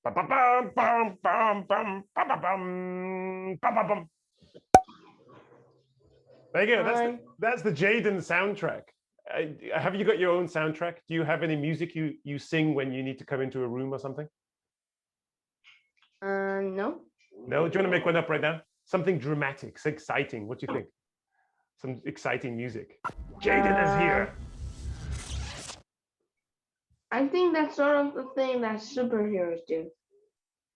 Ba-ba-bum, bum, bum, bum, ba-ba-bum, ba-ba-bum. There you go. Hi. That's the Jayden soundtrack. Have you got your own soundtrack? Do you have any music you sing when you need to come into a room or something? No. No? Do you want to make one up right now? Something dramatic, exciting. What do you think? Some exciting music. Jayden is Uh, here. I think that's sort of the thing that superheroes do.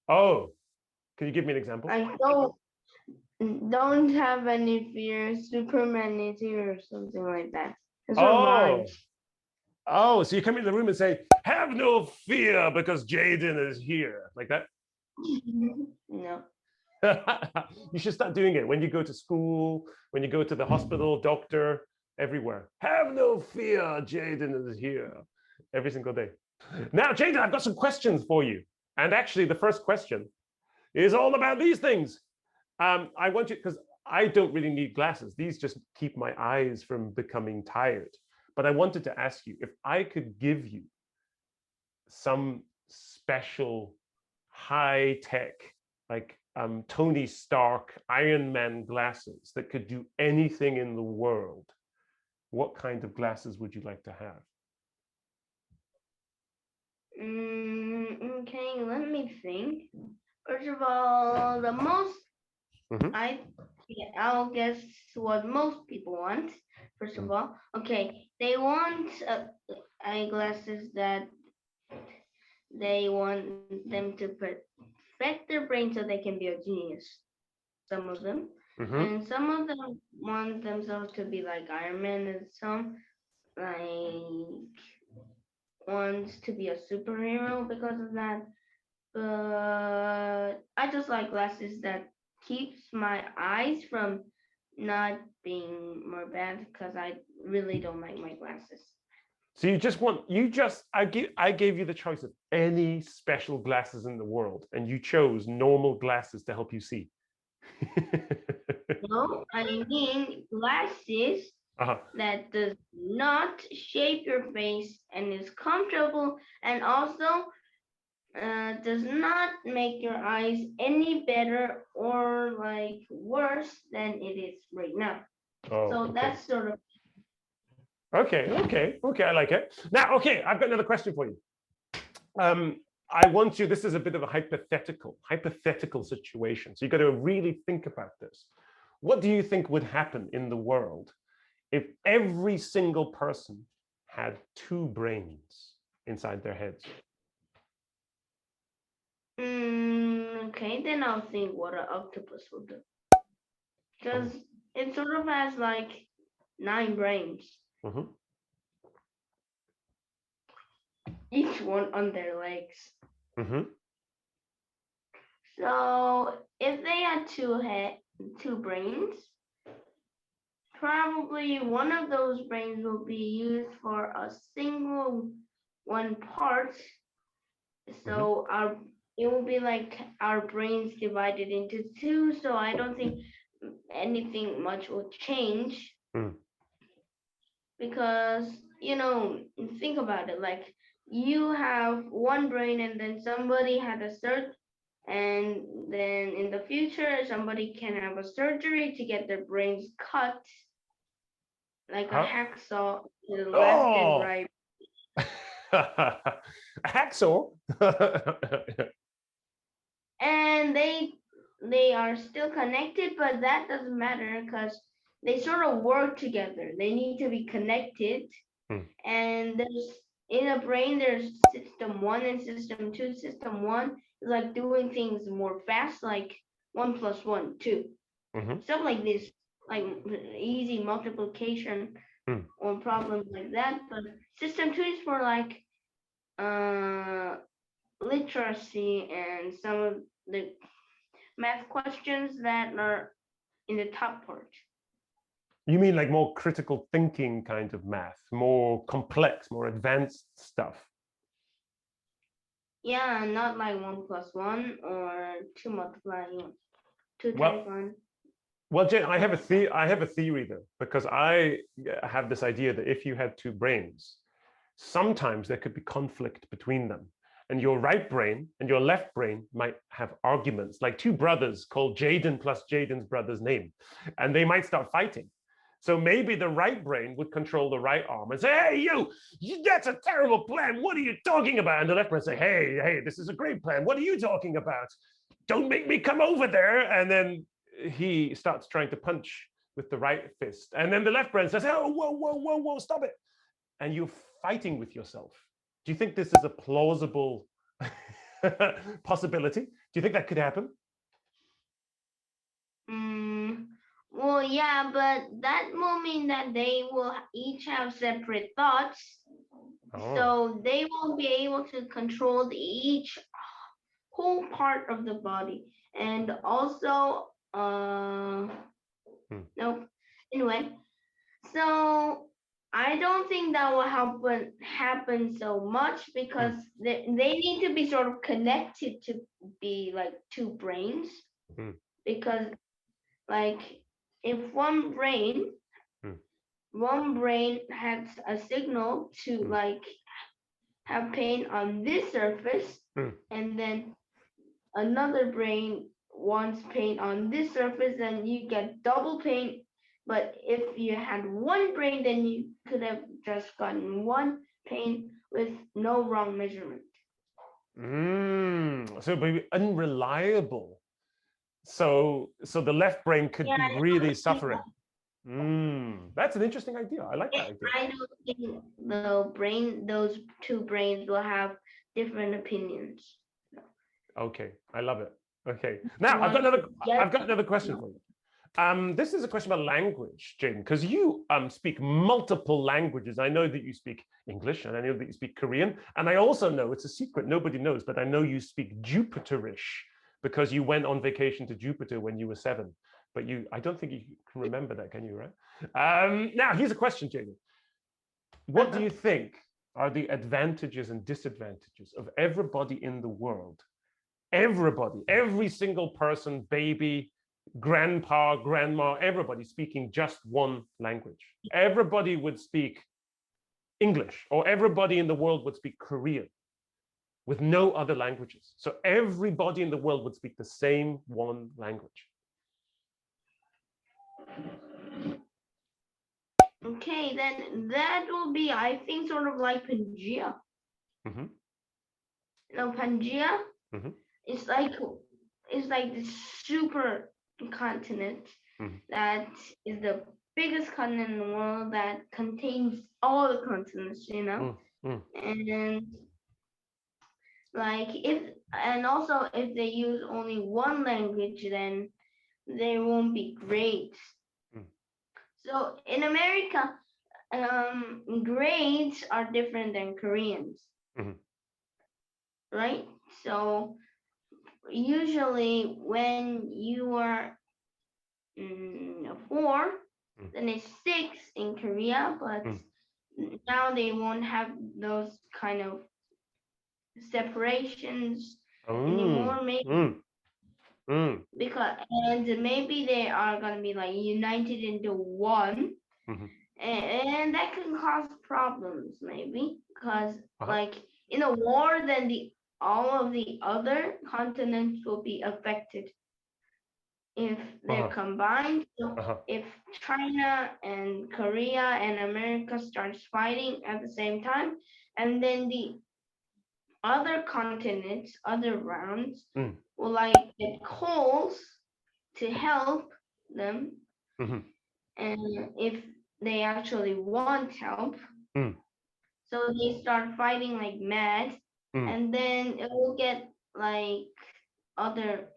Oh, can you give me an example? Like don't have any fear. Superman is here or something like that. It sort of Oh, rhymes. oh, so you come into the room and say, "Have no fear because Jayden is here," like that. No. You should start doing it when you go to school, when you go to the hospital, doctor, everywhere. Have no fear, Jayden is here. Every single day. Now, Jayden, I've got some questions for you. And actually, the first question is all about these things. I want you, because I don't really need glasses. These just keep my eyes from becoming tired. But I wanted to ask you if I could give you some special high tech, like Tony Stark, Iron Man glasses that could do anything in the world, what kind of glasses would you like to have? Okay, let me think. First of all, the most Mm-hmm. I yeah, I'll guess what most people want. First of all, okay, they want eyeglasses that they want them to perfect their brain so they can be a genius. Some of them, Mm-hmm. and some of them want themselves to be like Iron Man, and some like wants to be a superhero because of that. But I just like glasses that keeps my eyes from not being more bad because I really don't like my glasses. So you just want I gave you the choice of any special glasses in the world, and you chose normal glasses to help you see. No, I mean glasses Uh-huh. that does not shape your face and is comfortable and also does not make your eyes any better or like worse than it is right now. Oh, So okay. that's sort of Okay. I like it. Now, okay, I've got another question for you. Um, I want you. This is a bit of a hypothetical situation. So you got to really think about this. What do you think would happen in the world if every single person had two brains inside their heads? okay. Then I'll think what an octopus will do because Oh. it sort of has like 9 brains, Mm-hmm. each one on their legs. Mm-hmm. So if they had two brains, probably one of those brains will be used for a single one part. Mm-hmm. So our it will be like our brains divided into two. So I don't think anything much will change Mm. because think about it. Like you have one brain, and then somebody had a surgery, and then in the future somebody can have a surgery to get their brains cut like a Huh? hacksaw to the left and Oh, right. a hacksaw. And they are still connected, but that doesn't matter because they sort of work together. They need to be connected, Hmm. and there's in a brain there's system one and system two. System one is like doing things more fast, like one plus one two, Mhm. stuff like this, like easy multiplication Mm. or problems like that. But system two is for like uh literacy and some of the math questions that are in the top part. You mean like more critical thinking kind of math, more complex, more advanced stuff? Yeah, not like one plus one or two multiplying one, two times Well, one, well, Jen, I stuff have a like that. I have a theory though, because I have this idea that if you had two brains, sometimes there could be conflict between them. and your right brain and your left brain might have arguments, like two brothers called Jayden plus Jayden's brother's name, and they might start fighting. So maybe the right brain would control the right arm and say, hey, that's a terrible plan. What are you talking about? And the left brain say, hey, this is a great plan. What are you talking about? Don't make me come over there. And then he starts trying to punch with the right fist. And then the left brain says, oh, whoa, stop it. And you're fighting with yourself. Do you think this is a plausible possibility? Do you think that could happen? Well, yeah, but that will mean that they will each have separate thoughts. Oh. So they won't be able to control each whole part of the body. And also, nope. Anyway, so I don't think that will happen so much because they need to be sort of connected to be like two brains. Because like if one brain has a signal to like have pain on this surface, and then another brain wants pain on this surface, and you get double pain. But if you had one brain, then you could have just gotten one pain with no wrong measurement. So it would be unreliable. So the left brain could be really suffering. That's an interesting idea. I like that idea. I don't think those two brains will have different opinions. Okay, I love it. Okay, now I've got another question for you. This is a question about language, Jayden, because you speak multiple languages. I know that you speak English, and I know that you speak Korean, and I also know, it's a secret, nobody knows, but I know you speak Jupiterish because you went on vacation to Jupiter when you were 7. But I don't think you can remember that, can you, right? Now, here's a question, Jayden. What do you think are the advantages and disadvantages of everybody in the world? Everybody, every single person, baby, grandpa, grandma, everybody speaking just one language. Everybody would speak English, or everybody in the world would speak Korean with no other languages. So everybody in the world would speak the same one language. Okay, then that will be, I think, sort of like Pangea. Pangea is like this super continent that is the biggest continent in the world that contains all the continents, and like also if they use only one language, then they won't be great. So in America, grades are different than Koreans, right? So usually when you are 4, then it's 6 in Korea, but now they won't have those kind of separations anymore, maybe. Because maybe they are gonna be like united into one, and that can cause problems, maybe, because like in a war, then all of the other continents will be affected if they're combined. So if China and Korea and America starts fighting at the same time, and then the other continents, other rounds, will like get calls to help them, and if they actually want help, so they start fighting like mad, and then it will get like other.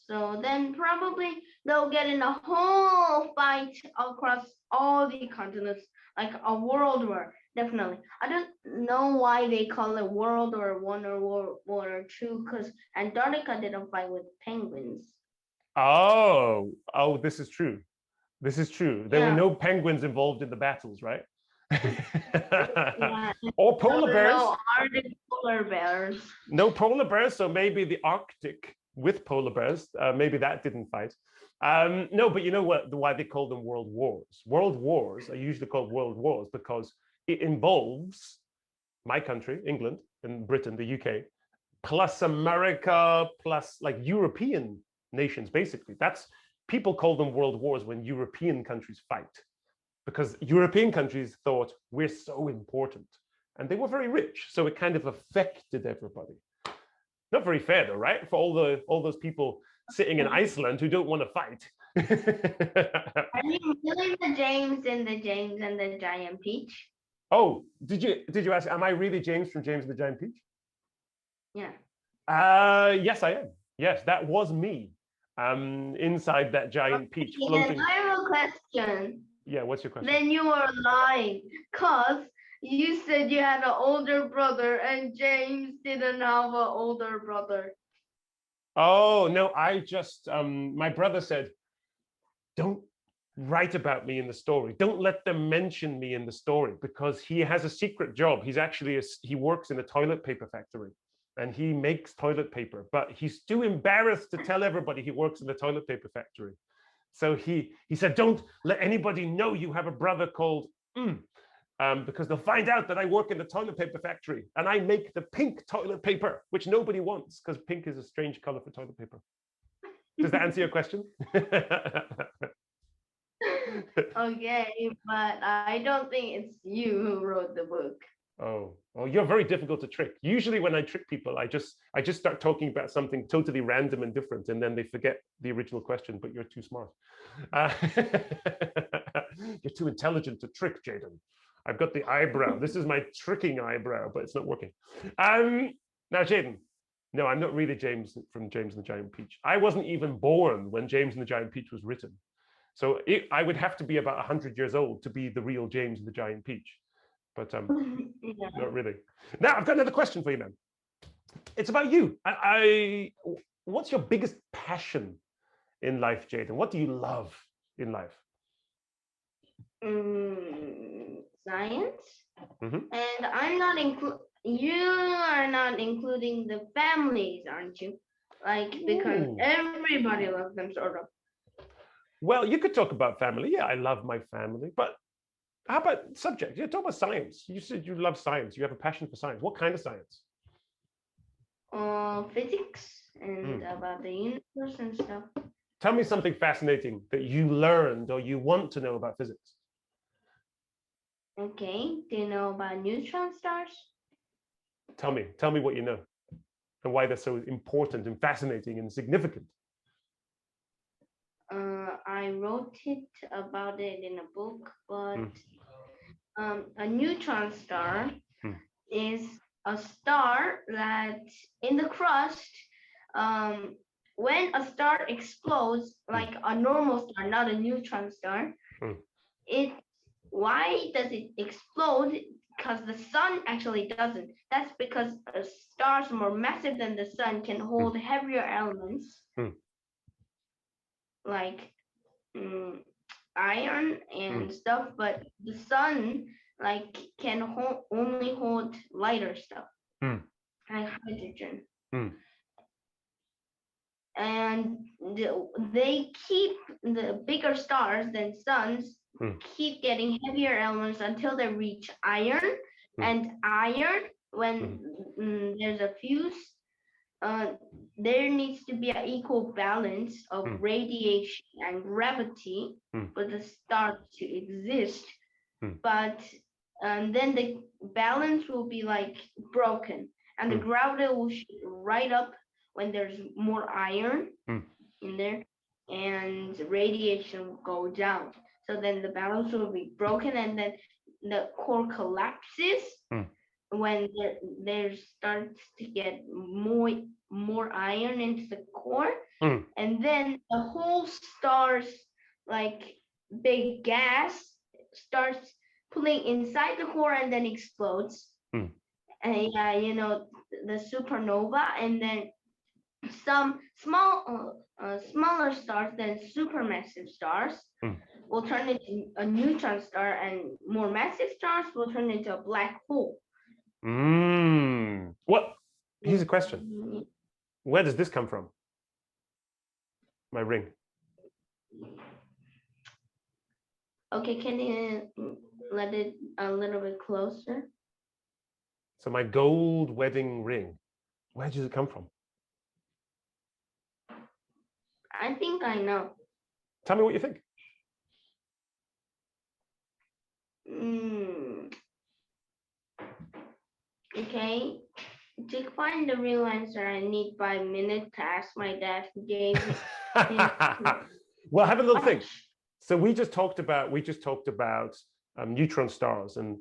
So then probably they'll get in a whole fight across all the continents, like a world war. Definitely. I don't know why they call it World War I or World War II, because Antarctica didn't fight with penguins. Oh, this is true. This is true. There were no penguins involved in the battles, right? Or polar bears. No Arctic polar bears. No polar bears, so maybe the Arctic with polar bears, maybe that didn't fight. No, but you know why they call them world wars? World wars are usually called world wars because it involves my country, England, and Britain, the UK, plus America, plus like European nations, basically. That's people call them world wars when European countries fight, because European countries thought we're so important and they were very rich. So it kind of affected everybody. Not very fair though, right? For all those people sitting in Iceland who don't want to fight. Are you really the James and the Giant Peach? Oh, did you ask, am I really James from James and the Giant Peach? Yeah. Yes, I am. Yes, that was me. Inside that giant peach floating. And I have a question. Yeah, what's your question? Then you were lying, cause you said you had an older brother, and James didn't have an older brother. Oh no, I just my brother said, don't write about me in the story. Don't let them mention me in the story, because he has a secret job. He's actually he works in a toilet paper factory. And he makes toilet paper, but he's too embarrassed to tell everybody he works in the toilet paper factory. So he said, don't let anybody know you have a brother called because they'll find out that I work in the toilet paper factory and I make the pink toilet paper, which nobody wants because pink is a strange color for toilet paper. Does that answer your question? Okay, but I don't think it's you who wrote the book. Oh, you're very difficult to trick. Usually when I trick people, I just start talking about something totally random and different, and then they forget the original question, but you're too smart. You're too intelligent to trick, Jayden. I've got the eyebrow. This is my tricking eyebrow, but it's not working. Now, Jayden, no, I'm not really James from James and the Giant Peach. I wasn't even born when James and the Giant Peach was written. So I would have to be about 100 years old to be the real James and the Giant Peach. But Yeah. not really. Now, I've got another question for you, man. It's about you. What's your biggest passion in life, Jayden? What do you love in life? Science. Mhm. And I'm not you are not including the families, aren't you? Like, because Ooh. everybody loves them, sort of. Well, you could talk about family. Yeah, I love my family. But how about subject? Yeah, talk about science. You said you love science. You have a passion for science. What kind of science? Physics and about the universe and stuff. Tell me something fascinating that you learned or you want to know about physics. Okay, do you know about neutron stars? Tell me what you know and why they're so important and fascinating and significant. I wrote it about it in a book, but a neutron star is a star that in the crust, when a star explodes, like a normal star, not a neutron star, why does it explode? Because the sun actually doesn't. That's because stars more massive than the sun can hold heavier elements like iron and stuff, but the sun like can only hold lighter stuff like hydrogen. And they keep the bigger stars than suns keep getting heavier elements until they reach iron. And iron, when there's a fuse, there needs to be an equal balance of radiation and gravity for the star to exist. But then the balance will be like broken, and the gravity will shoot right up when there's more iron in there, and radiation will go down. So then the balance will be broken, and then the core collapses when there starts to get more iron into the core, and then the whole star's like big gas starts pulling inside the core and then explodes. And yeah, you know, the supernova, and then some smaller stars than supermassive stars will turn into a neutron star, and more massive stars will turn into a black hole. Well, here's a question. Where does this come from? My ring. Okay, can you let it a little bit closer? So my gold wedding ring, where does it come from? I think I know. Tell me what you think. Mm, okay. To find the real answer, I need 5 minutes to ask my dad who gave him. Well, have a little think. So we just talked about neutron stars and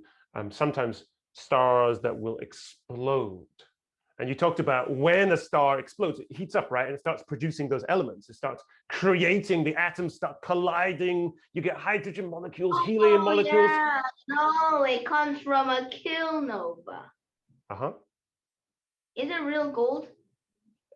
sometimes stars that will explode. And you talked about when a star explodes, it heats up, right? And it starts producing those elements. It starts creating, the atoms start colliding. You get hydrogen molecules, helium molecules. Yeah, no, it comes from a kilnova. Uh-huh. Is it real gold?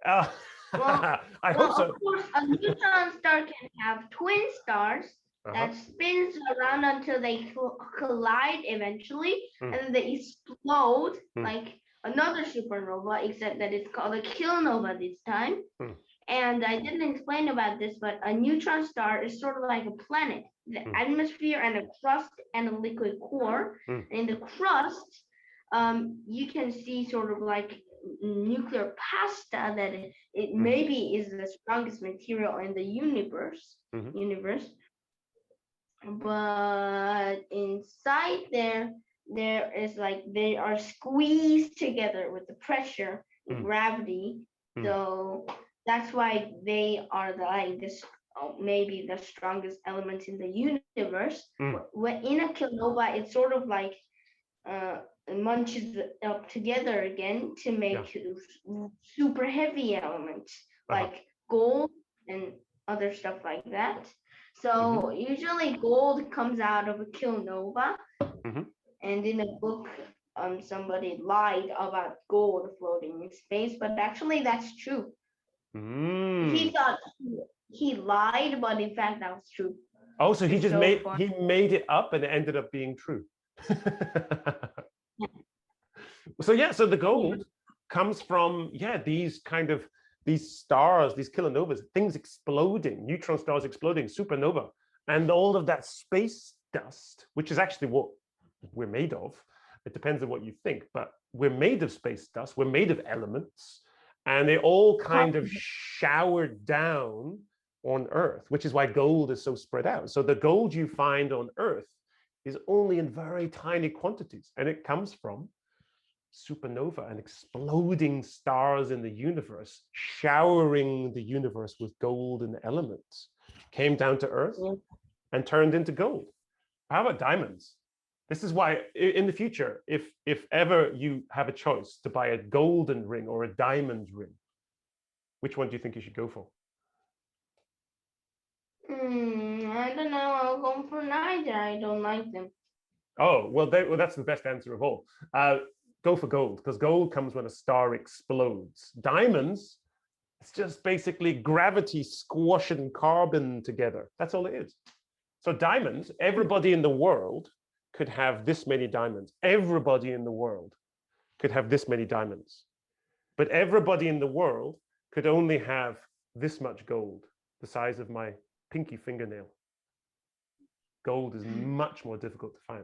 Uh, Well, I hope so. of course, a neutron star can have twin stars that spins around until they collide eventually, and then they explode like another supernova, except that it's called a kilnova this time. And I didn't explain about this, but a neutron star is sort of like a planet. The atmosphere and a crust and a liquid core. And in the crust, you can see sort of like nuclear pasta that it maybe is the strongest material in the universe. But inside there is like they are squeezed together with the pressure, the gravity. So that's why they are like this, maybe the strongest element in the universe. When in a kilonova, it's sort of like munches up together again to make super heavy elements like gold and other stuff like that. So usually gold comes out of a kilonova, and in a book, somebody lied about gold floating in space, but actually that's true. He thought he lied, but in fact that was true. Oh, so he just made it up and it ended up being true. So the gold comes from these stars, these kilonovas, things exploding, neutron stars exploding, supernova, and all of that space dust, which is actually what we're made of. It depends on what you think, but we're made of space dust, we're made of elements, and they all kind of showered down on Earth, which is why gold is so spread out. So the gold you find on Earth is only in very tiny quantities, and it comes from supernova and exploding stars in the universe, showering the universe with golden elements, came down to Earth and turned into gold. How about diamonds? This is why in the future, if ever you have a choice to buy a golden ring or a diamond ring, which one do you think you should go for? I don't know. I'll go for neither. I don't like them. Oh, well, that's the best answer of all. Go for gold, because gold comes when a star explodes. Diamonds, it's just basically gravity squashing carbon together. That's all it is. So diamonds, everybody in the world could have this many diamonds. Everybody in the world could have this many diamonds. But everybody in the world could only have this much gold, the size of my pinky fingernail. Gold is much more difficult to find.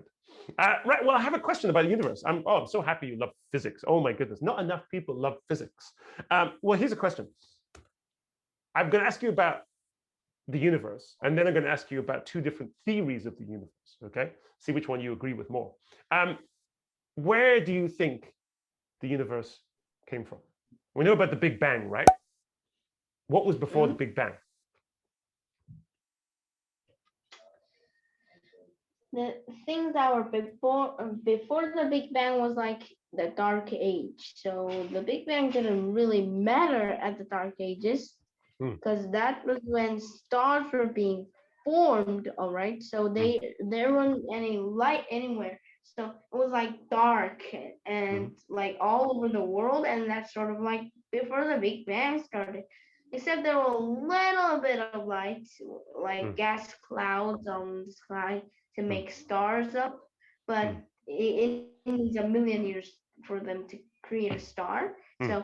Right, well, I have a question about the universe. I'm so happy you love physics. Oh my goodness, not enough people love physics. Well, here's a question. I'm going to ask you about the universe, and then I'm going to ask you about two different theories of the universe, okay? See which one you agree with more. Where do you think the universe came from? We know about the Big Bang, right? What was before the Big Bang? The things that were before the Big Bang was like the Dark Age. So the Big Bang didn't really matter at the Dark Ages, because that was when stars were being formed. All right, so there wasn't any light anywhere. So it was like dark and like all over the world, and that's sort of like before the Big Bang started. Except there were a little bit of light, like gas clouds on the sky to make stars up, but it needs a million years for them to create a star. So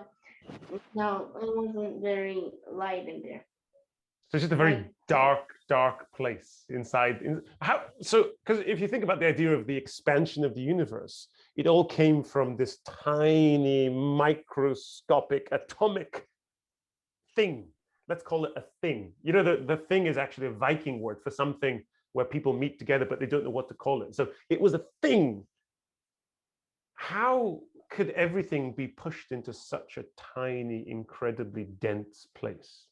no, it wasn't very light in there. So it's just a very dark place inside. So, because if you think about the idea of the expansion of the universe, it all came from this tiny, microscopic, atomic thing. Let's call it a thing. You know, the thing is actually a Viking word for something where people meet together, but they don't know what to call it. So it was a thing. How could everything be pushed into such a tiny, incredibly dense place?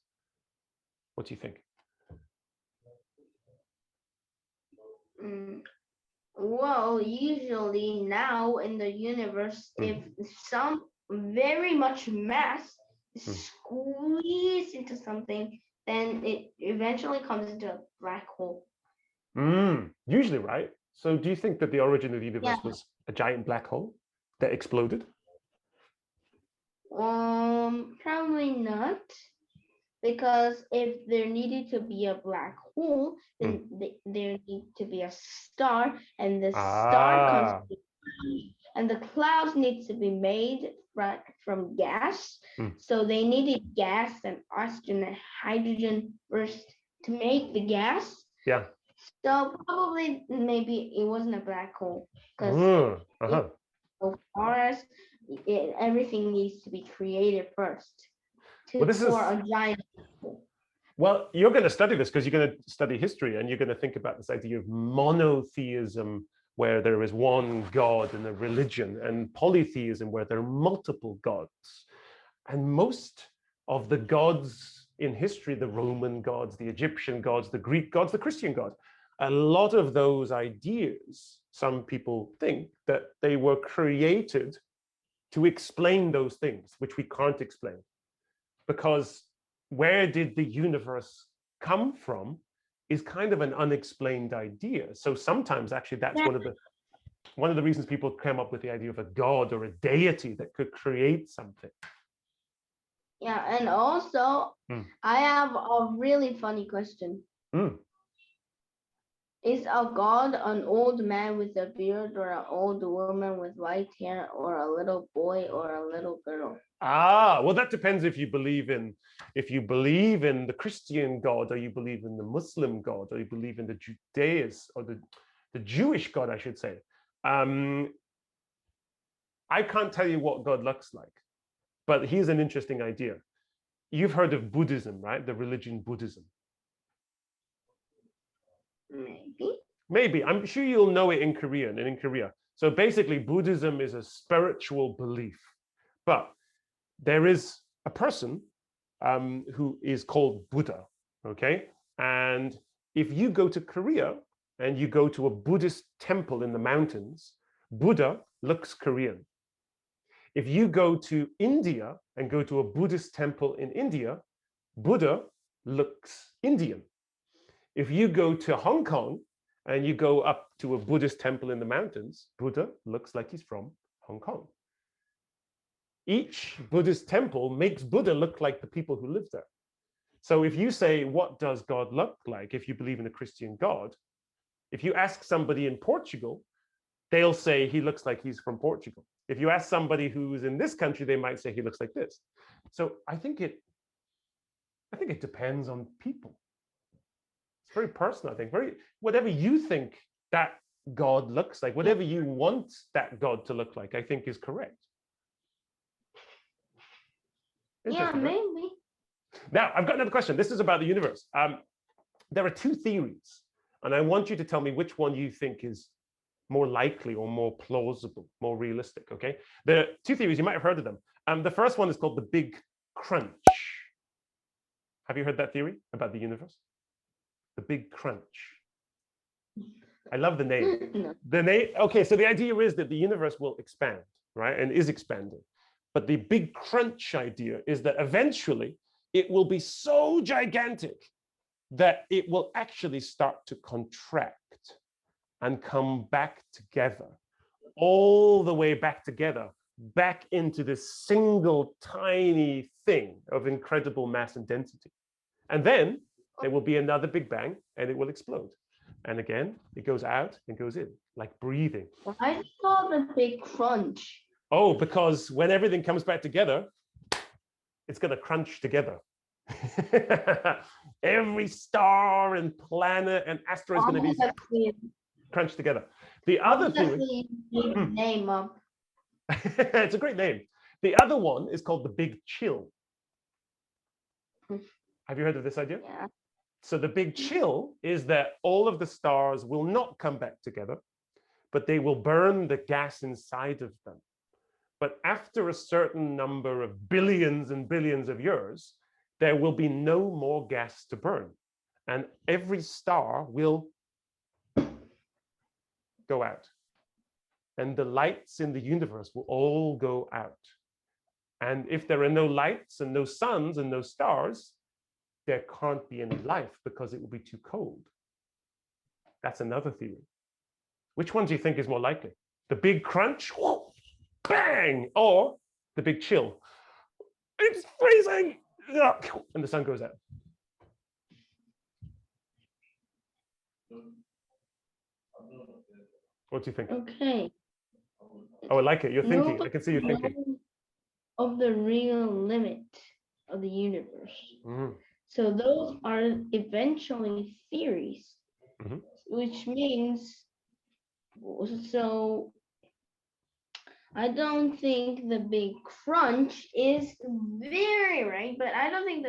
What do you think? Well, usually now in the universe, if some very much mass is squeezed into something, then it eventually comes into a black hole. Usually, right? So do you think that the origin of the universe Yeah. was a giant black hole that exploded? Probably not. Because if there needed to be a black hole, then there need to be a star, and the star comes and the clouds need to be made from gas. So they needed gas and oxygen and hydrogen first to make the gas. Yeah. So probably maybe it wasn't a black hole because so far as everything needs to be created first for a giant hole. Well, you're going to study this because you're going to study history, and you're going to think about this idea of monotheism, where there is one God in a religion, and polytheism, where there are multiple gods. And most of the gods in history, the Roman gods, the Egyptian gods, the Greek gods, the Christian gods, a lot of those ideas, some people think that they were created to explain those things, which we can't explain. Because where did the universe come from is kind of an unexplained idea. So sometimes actually that's one of the reasons people came up with the idea of a god or a deity that could create something. Yeah, and also I have a really funny question. Is a god an old man with a beard, or an old woman with white hair, or a little boy or a little girl? Well, that depends if you believe in the Christian God, or you believe in the Muslim God, or you believe in the Judaism, or the Jewish God, I should say. I can't tell you what God looks like, but here's an interesting idea. You've heard of Buddhism, right? The religion Buddhism. Maybe. I'm sure you'll know it in Korean and in Korea. So basically, Buddhism is a spiritual belief, but there is a person who is called Buddha, okay? And if you go to Korea and you go to a Buddhist temple in the mountains, Buddha looks Korean. If you go to India and go to a Buddhist temple in India, Buddha looks Indian. If you go to Hong Kong and you go up to a Buddhist temple in the mountains, Buddha looks like he's from Hong Kong. Each Buddhist temple makes Buddha look like the people who live there. So if you say, what does God look like? If you believe in a Christian God, if you ask somebody in Portugal, they'll say he looks like he's from Portugal. If you ask somebody who's in this country, they might say he looks like this. So I think it depends on people. It's very personal, I think. Whatever you think that God looks like, whatever you want that God to look like, I think is correct. Yeah, maybe. Now, I've got another question. This is about the universe. There are two theories, and I want you to tell me which one you think is more likely or more plausible, more realistic, okay? There are two theories, you might have heard of them. The first one is called the Big Crunch. Have you heard that theory about the universe? The Big Crunch. I love the name. Okay, so the idea is that the universe will expand, right? And is expanding. But the Big Crunch idea is that eventually it will be so gigantic that it will actually start to contract and come back together, all the way back together, back into this single tiny thing of incredible mass and density. And then there will be another Big Bang and it will explode. And again, it goes out and goes in, like breathing. Why is it called a Big Crunch? Oh, because when everything comes back together, it's going to crunch together. Every star and planet and asteroid is going to be Obviously, crunched together. The other theory, obviously, you hmm, name up. it's a great name. The other one is called the Big Chill. Have you heard of this idea? Yeah. So the Big Chill is that all of the stars will not come back together, but they will burn the gas inside of them. But after a certain number of billions and billions of years, there will be no more gas to burn. And every star will go out. And the lights in the universe will all go out. And if there are no lights and no suns and no stars, there can't be any life because it will be too cold. That's another theory. Which one do you think is more likely? The big crunch, bang, or the big chill? It's freezing, and the sun goes out. What do you think? Okay. Oh, I like it. You're thinking. Nobody I can see you thinking. knows of the real limit of the universe. So those are eventually theories, which means, so I don't think the big crunch is very right, but I don't think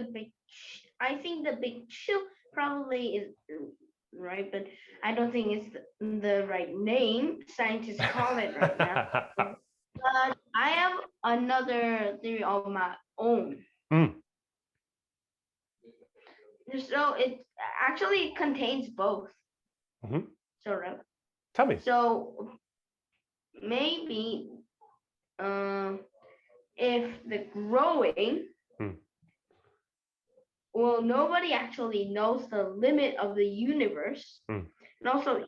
I think the big chill probably is right, but I don't think it's the right name scientists call it right now. But I have another theory of my own. So it actually contains both. Sort of. Tell me. So maybe if the growing, well, nobody actually knows the limit of the universe, and also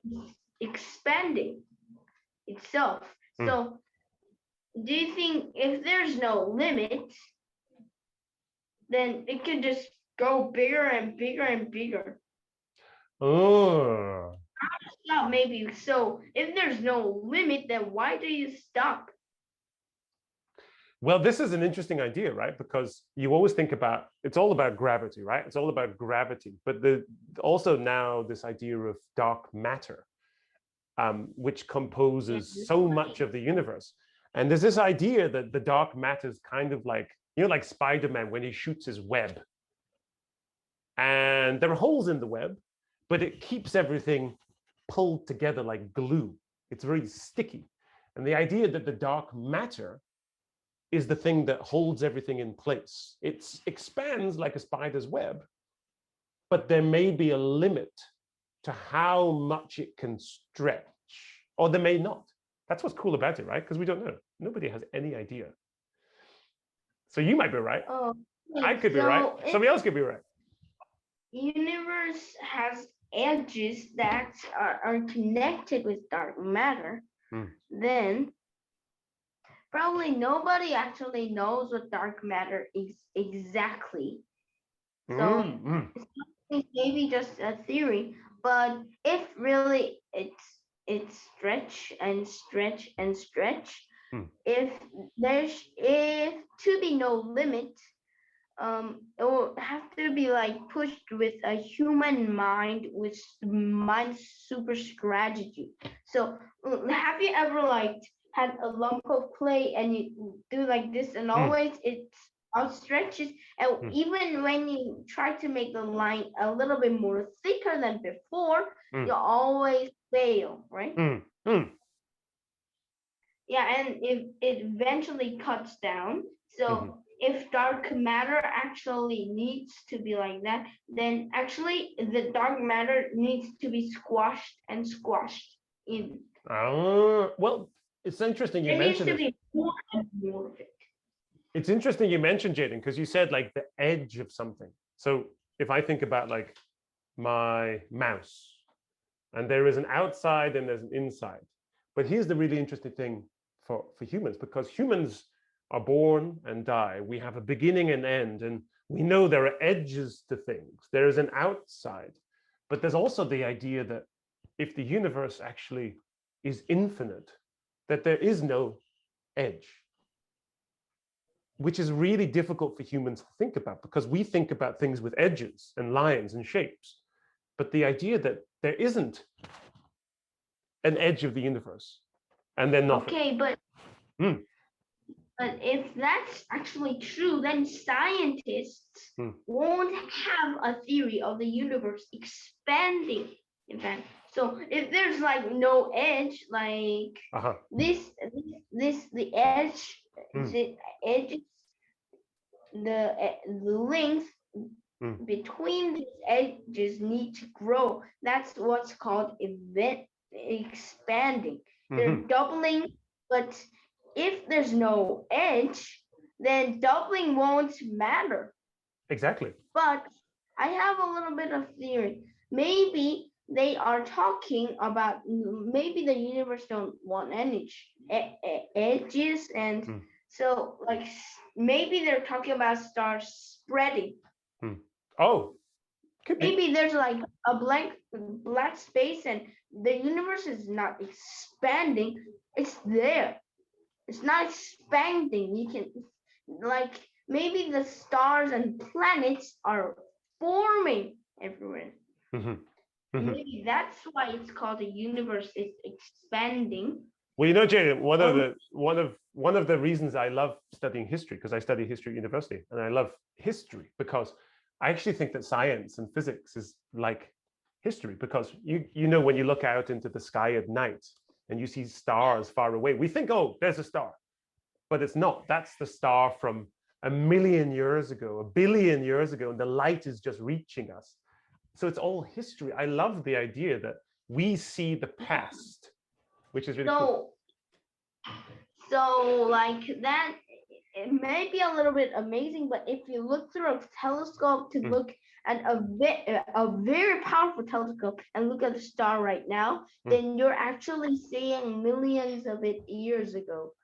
expanding itself. So do you think if there's no limit, then it could just go bigger and bigger and bigger? Oh. Stop, maybe. So if there's no limit, then why do you stop? Well, this is an interesting idea, right? Because you always think about, it's all about gravity, right? It's all about gravity. But also now this idea of dark matter, which composes so much of the universe. And there's this idea that the dark matter is kind of like, like Spider-Man when he shoots his web. And there are holes in the web, but it keeps everything pulled together like glue. It's very sticky. And the idea that the dark matter is the thing that holds everything in place. It expands like a spider's web, but there may be a limit to how much it can stretch, or there may not. That's what's cool about it, right? Because we don't know. Nobody has any idea. So you might be right. Oh, I could be right. Somebody else could be right. Universe has edges that are connected with dark matter. Then probably nobody actually knows what dark matter is exactly. So it's maybe just a theory, but if really it's stretch and stretch and stretch, if to be no limit, it will have to be like pushed with a human mind with mind super strategy. So have you ever like had a lump of clay and you do like this and always it outstretches, and even when you try to make the line a little bit more thicker than before, you always fail, right? Yeah, and it eventually cuts down. So if dark matter actually needs to be like that, then actually the dark matter needs to be squashed and squashed in. Well, it's interesting you mentioned it. There needs to be more and more of it. It's interesting you mentioned, Jayden, because you said like the edge of something. So if I think about like my mouse, and there is an outside and there's an inside. But here's the really interesting thing for humans, because humans are born and die. We have a beginning and end, and we know there are edges to things. There is an outside, but there's also the idea that if the universe actually is infinite, that there is no edge. which is really difficult for humans to think about because we think about things with edges and lines and shapes. But the idea that there isn't an edge of the universe and then nothing. Okay, but Hmm. but if that's actually true, then scientists won't have a theory of the universe expanding. In fact, so if there's like no edge, like the edge, the edges, the length between these edges need to grow. That's what's called expanding. They're doubling, but if there's no edge, then doubling won't matter. Exactly. But I have a little bit of theory. Maybe they are talking about maybe the universe don't want any edges, and so like maybe they're talking about stars spreading. Oh, could be. Maybe there's like a black space and the universe is not expanding, it's there, it's not expanding. You can like maybe the stars and planets are forming everywhere. Maybe that's why it's called the universe is expanding. Well, Jayden, one of the reasons I love studying history, because I study history at university, and I love history because I actually think that science and physics is like history, because when you look out into the sky at night and you see stars far away, we think, oh, there's a star, but it's not. That's the star from 1,000,000 years ago, 1,000,000,000 years ago, and the light is just reaching us. So it's all history. I love the idea that we see the past, which is really cool. So like that, it may be a little bit amazing, but if you look through a telescope to look at a very powerful telescope and look at the star right now, then you're actually seeing millions of it years ago.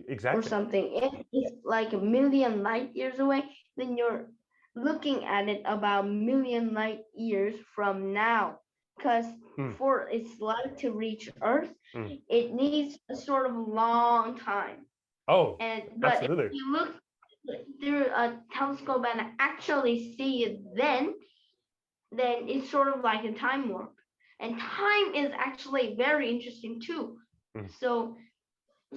Exactly. Or something. If it's like 1,000,000 light years away, then you're looking at it about 1,000,000 light years from now. Because for its light to reach Earth, it needs a sort of long time. Oh, but absolutely. If you look through a telescope and actually see it then it's sort of like a time warp. And time is actually very interesting too. So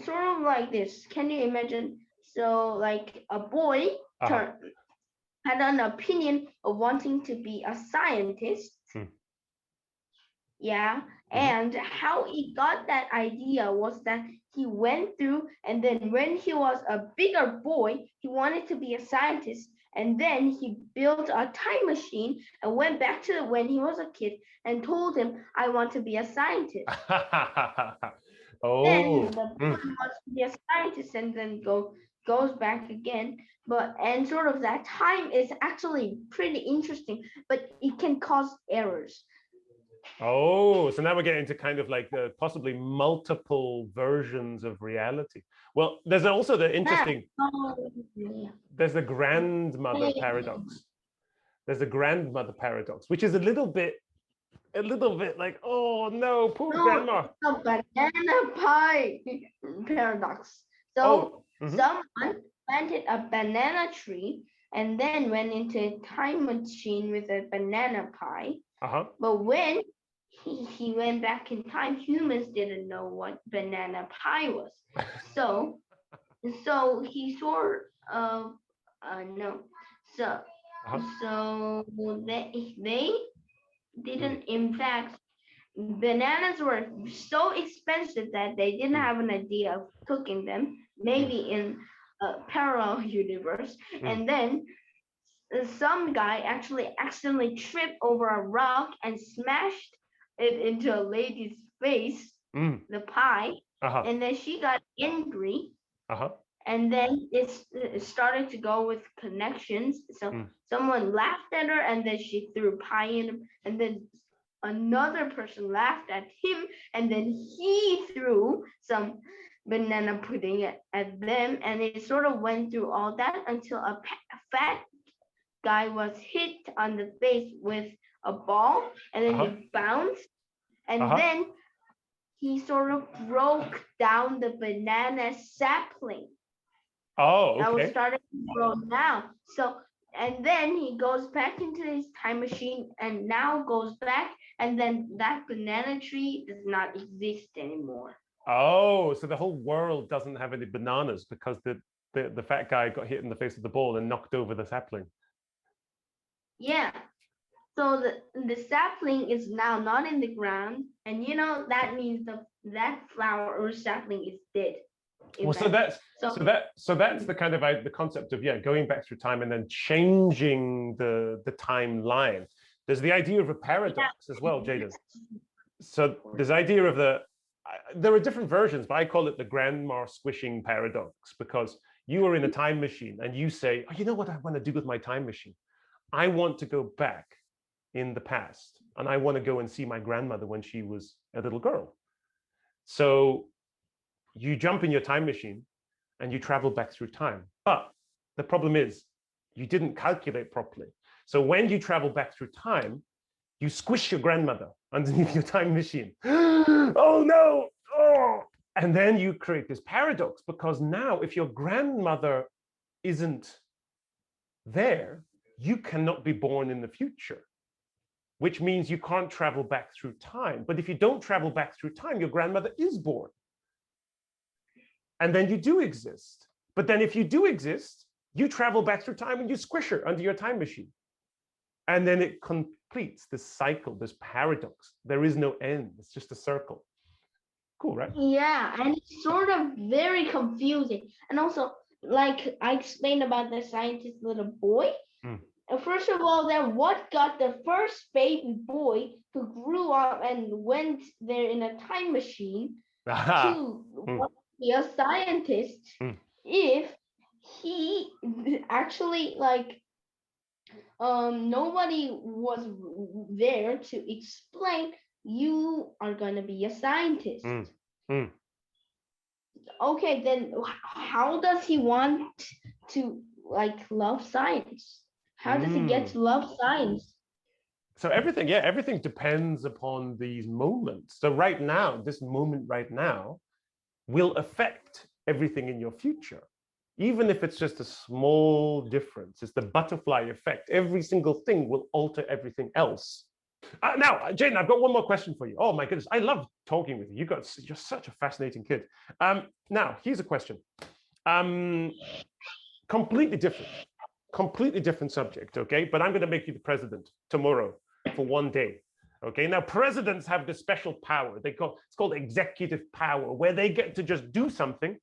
sort of like this. Can you imagine? So like a boy had an opinion of wanting to be a scientist. Yeah. And how he got that idea was that he went through, and then when he was a bigger boy, he wanted to be a scientist. And then he built a time machine and went back to when he was a kid and told him, I want to be a scientist. Then the boy wants to be a scientist and then goes back again. And sort of that time is actually pretty interesting, but it can cause errors. Oh, so now we're getting to kind of like possibly multiple versions of reality. Well, there's also the interesting, there's the grandmother paradox. There's the grandmother paradox, which is a little bit like, oh no, poor grandma. A banana pie paradox. So someone planted a banana tree and then went into a time machine with a banana pie. But when he went back in time, humans didn't know what banana pie was. So he sort of no. So they didn't. In fact, bananas were so expensive that they didn't have an idea of cooking them. Maybe in a parallel universe, and then some guy actually accidentally tripped over a rock and smashed it into a lady's face, the pie, and then she got angry, and then it started to go with connections. So someone laughed at her, and then she threw pie in him, and then another person laughed at him, and then he threw some banana pudding at them, and it sort of went through all that until a fat guy was hit on the face with a ball, and then he bounced, and then he sort of broke down the banana sapling. Oh, I was okay. starting to grow now. So and then he goes back into his time machine and now goes back, and then that banana tree does not exist anymore. Oh, so the whole world doesn't have any bananas because the fat guy got hit in the face with the ball and knocked over the sapling. Yeah. So the sapling is now not in the ground, and that means that flower or sapling is dead. Well, so that's So so that's the kind of the concept of, yeah, going back through time and then changing the timeline. There's the idea of a paradox as well, Jayden. So there's the idea of there are different versions, but I call it the grandma squishing paradox, because you are in a time machine and you say, oh, you know what I want to do with my time machine? I want to go back in the past and I want to go and see my grandmother when she was a little girl. So you jump in your time machine and you travel back through time. But the problem is you didn't calculate properly. So when you travel back through time, you squish your grandmother underneath your time machine. Oh no! Oh! And then you create this paradox, because now if your grandmother isn't there, you cannot be born in the future, which means you can't travel back through time. But if you don't travel back through time, your grandmother is born. And then you do exist. But then if you do exist, you travel back through time and you squish her under your time machine. And then it completes this cycle, this paradox. There is no end. It's just a circle. Cool, right? yeah, and it's sort of very confusing. And also, like I explained about the scientist little boy. Mm. First of all, then what got the first baby boy who grew up and went there in a time machine to be a scientist if he actually nobody was there to explain you are gonna be a scientist. Okay, then how does he want to love science? How does he get to love science? So everything depends upon these moments. So right now, this moment right now will affect everything in your future, even if it's just a small difference. It's the butterfly effect. Every single thing will alter everything else. Now, Jayden, I've got one more question for you. Oh my goodness, I love talking with you. You're such a fascinating kid. Now, here's a question. Completely different subject, okay? But I'm going to make you the president tomorrow for one day. Okay, now presidents have this special power. It's called executive power, where they get to just do something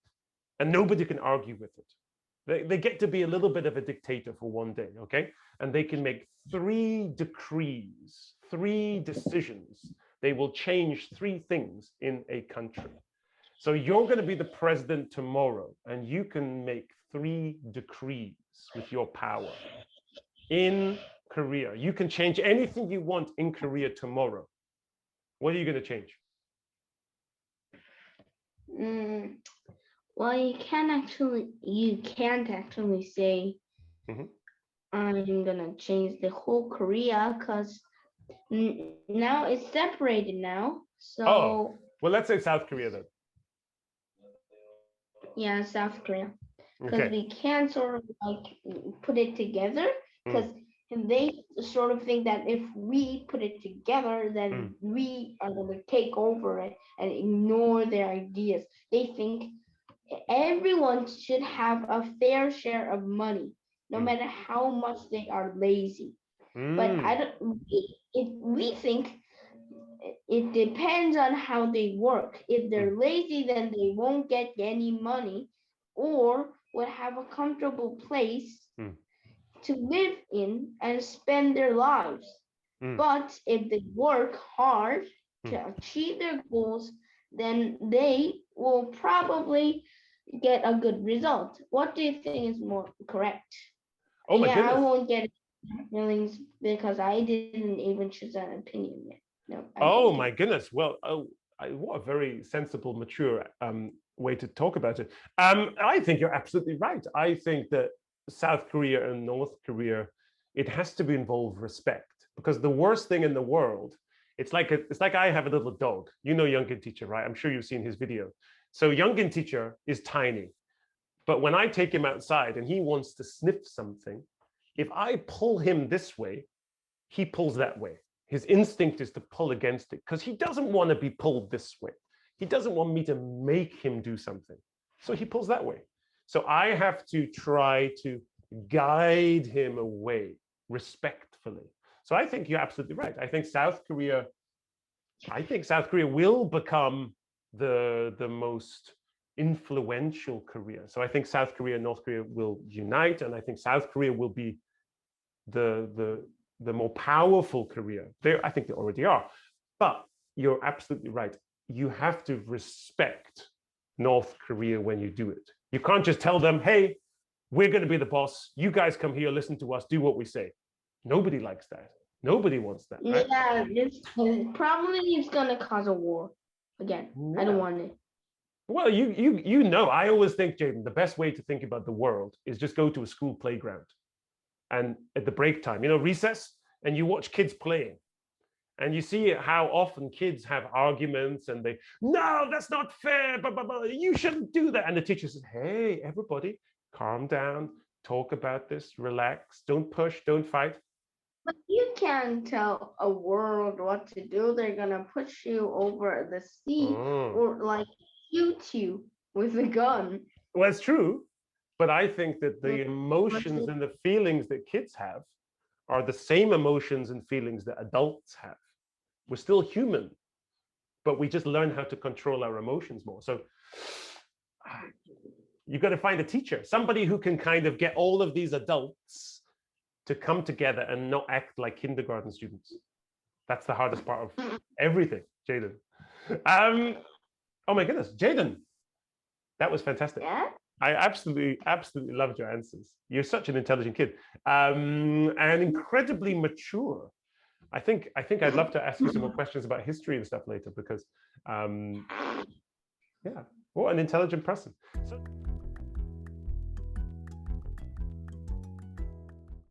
and nobody can argue with it. They get to be a little bit of a dictator for one day, okay? And they can make 3 decrees, 3 decisions. They will change 3 things in a country. So you're going to be the president tomorrow, and you can make 3 decrees with your power in Korea. You can change anything you want in Korea tomorrow. What are you going to change? Well, you can't actually say I'm gonna change the whole Korea, because now it's separated now. So well, let's say South Korea then. Yeah, South Korea, because we can't sort of put it together, because they sort of think that if we put it together, then we are going to take over it and ignore their ideas. They think everyone should have a fair share of money, no matter how much they are lazy. But we think it depends on how they work. If they're lazy, then they won't get any money, or will have a comfortable place to live in and spend their lives. But if they work hard to achieve their goals, then they will probably get a good result. What do you think is more correct? Oh my goodness. I won't get feelings because I didn't even choose an opinion yet. No. Oh my goodness. Well, what a very sensible, mature way to talk about it. I think you're absolutely right. I think that South Korea and North Korea, it has to be involved respect, because the worst thing in the world, it's like I have a little dog. You know Youngin Teacher, right? I'm sure you've seen his video. So Youngin Teacher is tiny. But when I take him outside and he wants to sniff something, if I pull him this way, he pulls that way. His instinct is to pull against it because he doesn't want to be pulled this way. He doesn't want me to make him do something. So he pulls that way. So I have to try to guide him away respectfully. So I think you're absolutely right. I think South Korea will become the most influential Korea. So I think South Korea and North Korea will unite, and I think South Korea will be the more powerful Korea. I think they already are. But you're absolutely right. You have to respect North Korea when you do it. You can't just tell them, hey, we're going to be the boss. You guys come here, listen to us, do what we say. Nobody likes that. Nobody wants that. Right? Yeah, this probably is gonna cause a war again. I don't want it. Well, you know, I always think, Jayden, the best way to think about the world is just go to a school playground, and at the break time, you know, recess, and you watch kids playing, and you see how often kids have arguments, and they, no, that's not fair, you shouldn't do that, and the teacher says, hey, everybody, calm down, talk about this, relax, don't push, don't fight. But you can't tell a world what to do. They're gonna push you over the sea or like shoot you with a gun. Well, it's true, but I think that the emotions and the feelings that kids have are the same emotions and feelings that adults have. We're still human, but we just learn how to control our emotions more. So you've got to find a teacher, somebody who can kind of get all of these adults to come together and not act like kindergarten students. That's the hardest part of everything, Jayden. Oh my goodness, Jayden, that was fantastic. Yeah? I absolutely loved your answers. You're such an intelligent kid, and incredibly mature. I think I'd love to ask you some more questions about history and stuff later because, yeah, what an intelligent person. So